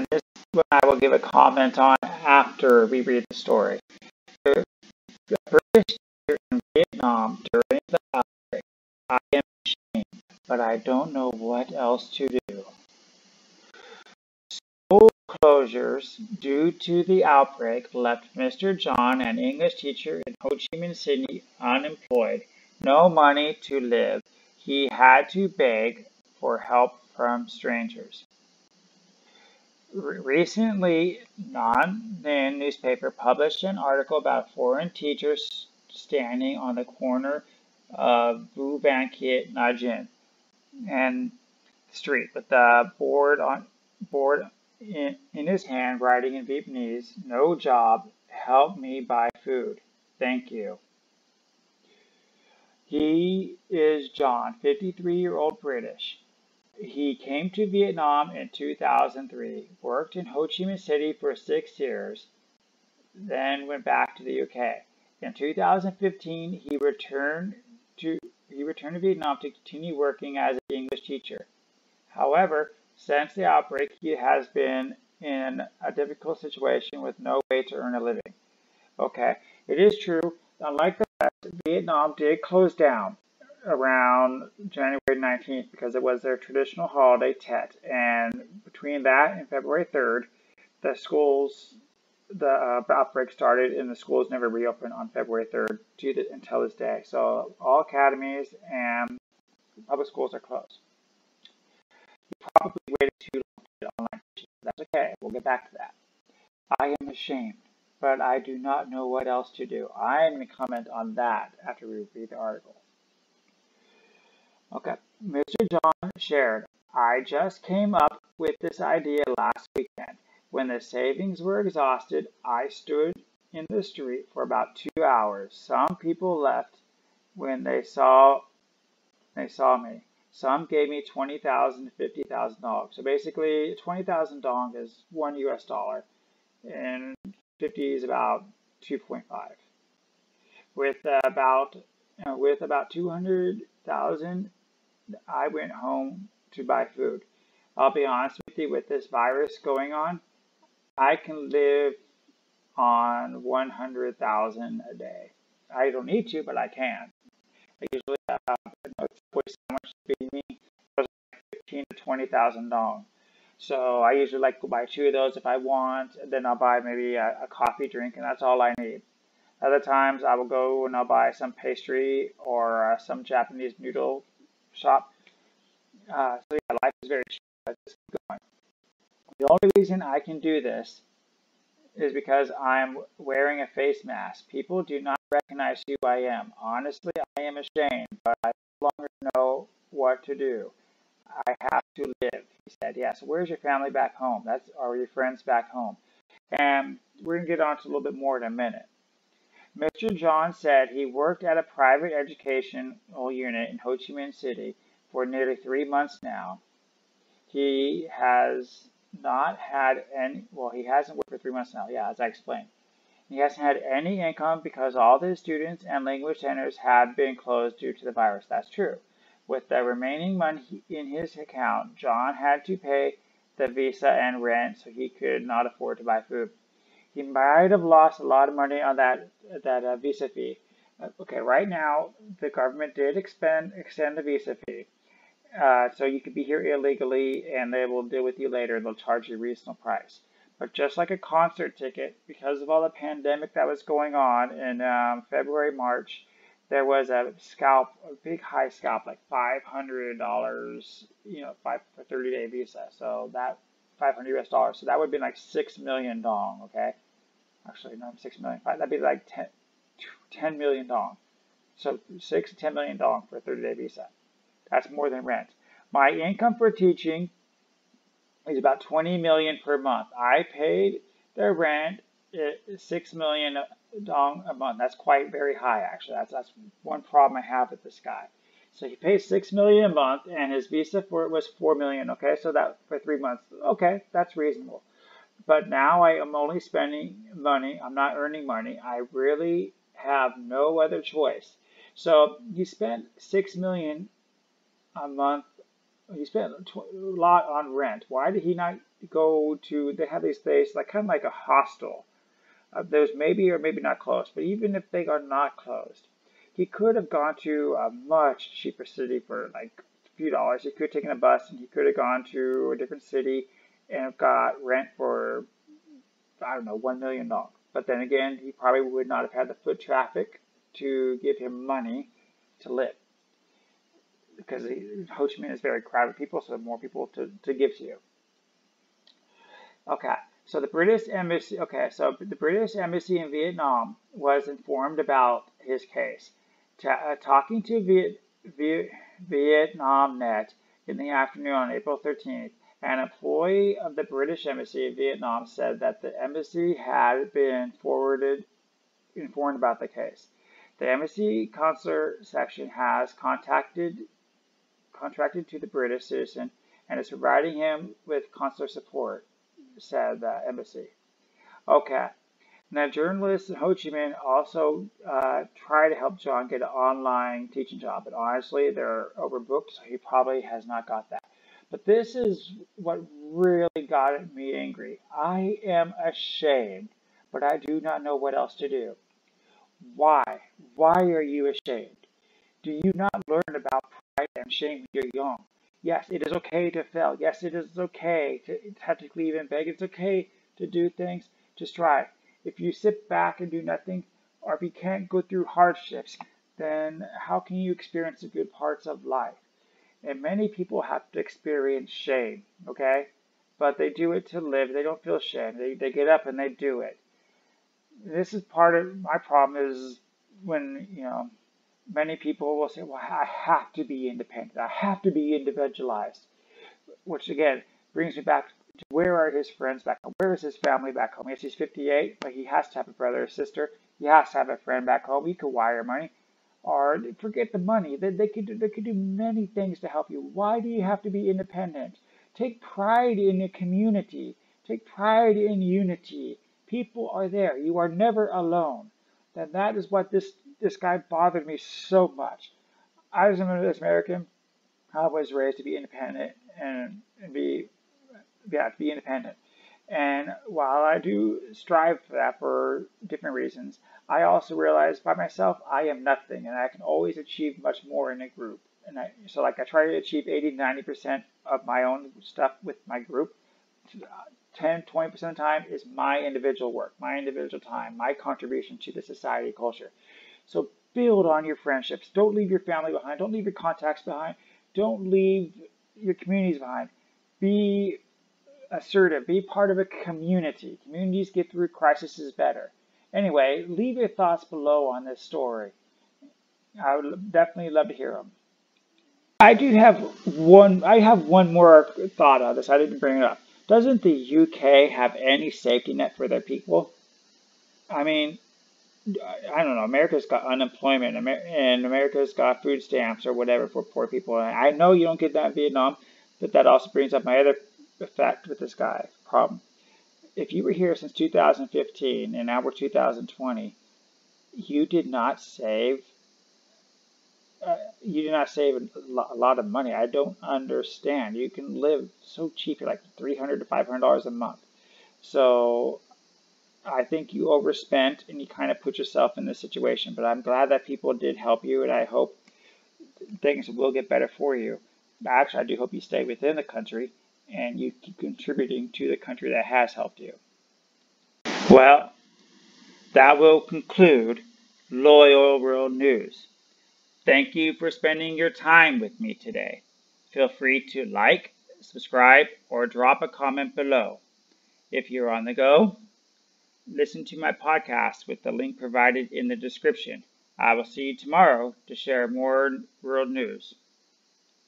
and this one I will give a comment on after we read the story. The British here in Vietnam during the outbreak. I am ashamed, but I don't know what else to do. School closures due to the outbreak left Mr. John, an English teacher in Ho Chi Minh City, unemployed. No money to live. He had to beg for help from strangers. Recently, Non-Ninh newspaper published an article about foreign teachers standing on the corner of Vu Van Kiet Najin and street with the board in his hand, writing in Vietnamese, "No job, help me buy food. Thank you." He is John, 53-year-old British. He came to Vietnam in 2003, worked in Ho Chi Minh City for 6 years, then went back to the UK. In 2015, he returned to Vietnam to continue working as an English teacher. However, since the outbreak, he has been in a difficult situation with no way to earn a living. Okay, it is true, unlike the West, Vietnam did close down around January 19th because it was their traditional holiday Tet, and between that and February 3rd, the outbreak started and the schools never reopened on February 3rd until this day. So all academies and public schools are closed. You probably waited too long to get online teaching. That's okay. We'll get back to that. I am ashamed, but I do not know what else to do. I am going to comment on that after we read the article. Okay. Mr. John shared, "I just came up with this idea last weekend. When the savings were exhausted, I stood in the street for about 2 hours. Some people left when they saw me. Some gave me $20,000 to $50,000. So basically, 20,000 dong is $1 US, and 50 is about 2.5. With about 200,000, I went home to buy food. I'll be honest with you, with this virus going on, I can live on 100,000 a day. I don't need to, but I can. I usually it's how much to feed me. It was like 15 to 20,000 dong. So I usually like to buy 2 of those if I want. Then I'll buy maybe a coffee drink, and that's all I need. Other times I will go and I'll buy some pastry or some Japanese noodle shop. So yeah, life is very cheap. Let's just keep going. The only reason I can do this is because I'm wearing a face mask. People do not recognize who I am. Honestly, I am ashamed, but I no longer know what to do. I have to live," he said. "Yeah, so where's your family back home? Or your friends back home?" And we're going to get on to a little bit more in a minute. Mr. John said he worked at a private educational unit in Ho Chi Minh City for nearly 3 months now. He has not had any, well, he hasn't worked for 3 months now, yeah, as I explained. He hasn't had any income because all the students and language centers have been closed due to the virus. That's true. With the remaining money in his account, John had to pay the visa and rent, so he could not afford to buy food. He might have lost a lot of money on that visa fee. Okay, right now, the government did extend the visa fee. So you could be here illegally, and they will deal with you later. They'll charge you a reasonable price. But just like a concert ticket, because of all the pandemic that was going on in February, March, there was a big high scalp, like $500, for 30-day visa. So that $500 US. So that would be like 6 million dong. Okay, actually no, 6 million. That'd be like 10 million dong. So 6 to 10 million dong for a 30-day visa. That's more than rent. My income for teaching is about 20 million per month. I paid the rent 6 million dong a month. That's quite very high, actually. That's one problem I have with this guy. So he pays 6 million a month, and his visa for it was 4 million. Okay, so that for 3 months. Okay, that's reasonable. But now I am only spending money. I'm not earning money. I really have no other choice. So he spent 6 million a month. He spent a lot on rent. Why did he not go to, they have these places, like kind of like a hostel. There's maybe or maybe not closed, but even if they are not closed, he could have gone to a much cheaper city for like a few dollars. He could have taken a bus and he could have gone to a different city and got rent for, I don't know, $1 million. But then again, he probably would not have had the foot traffic to give him money to live. Because Ho Chi Minh is very crowded people, so more people to give to you. Okay, so the British Embassy. Okay, so the British Embassy in Vietnam was informed about his case. Talking to Vietnam Net in the afternoon on April 13th, an employee of the British Embassy in Vietnam said that the embassy had been informed about the case. The embassy consular section has contracted to the British citizen and is providing him with consular support, said the embassy. Okay. Now, journalists in Ho Chi Minh also try to help John get an online teaching job, but honestly, they're overbooked, so he probably has not got that. But this is what really got me angry. I am ashamed, but I do not know what else to do. Why? Why are you ashamed? Do you not learn about pride and shame when you're young? Yes, it is okay to fail. Yes, it is okay to have to leave and beg. It's okay to do things, to strive. If you sit back and do nothing, or if you can't go through hardships, then how can you experience the good parts of life? And many people have to experience shame, okay? But they do it to live. They don't feel shame. They get up and they do it. This is part of my problem is when, many people will say, well, I have to be independent. I have to be individualized. Which, again, brings me back to where are his friends back home? Where is his family back home? Yes, he's 58, but he has to have a brother or sister. He has to have a friend back home. He could wire money. Or forget the money. They could do many things to help you. Why do you have to be independent? Take pride in your community. Take pride in unity. People are there. You are never alone. And that is what this guy bothered me so much. I was an American. I was raised to be independent and be independent. And while I do strive for that for different reasons, I also realize by myself I am nothing, and I can always achieve much more in a group. So I try to achieve 80-90% of my own stuff with my group. 10-20% of the time is my individual work, my individual time, my contribution to the society culture. So build on your friendships. Don't leave your family behind. Don't leave your contacts behind. Don't leave your communities behind. Be assertive. Be part of a community. Communities get through crises better. Anyway, leave your thoughts below on this story. I would definitely love to hear them. I have one more thought on this. I didn't bring it up. Doesn't the UK have any safety net for their people? I mean, I don't know. America's got unemployment, and America's got food stamps or whatever for poor people. And I know you don't get that in Vietnam, but that also brings up my other effect with this guy problem. If you were here since 2015 and now we're 2020, you did not save. You did not save a lot of money. I don't understand. You can live so cheap, like $300 to $500 a month. So I think you overspent and you kind of put yourself in this situation. But I'm glad that people did help you, and I hope things will get better for you. Actually, I do hope you stay within the country and you keep contributing to the country that has helped you. Well, that will conclude Loyal World News. Thank you for spending your time with me today. Feel free to like, subscribe, or drop a comment below. If you're on the go, listen to my podcast with the link provided in the description. I will see you tomorrow to share more world news.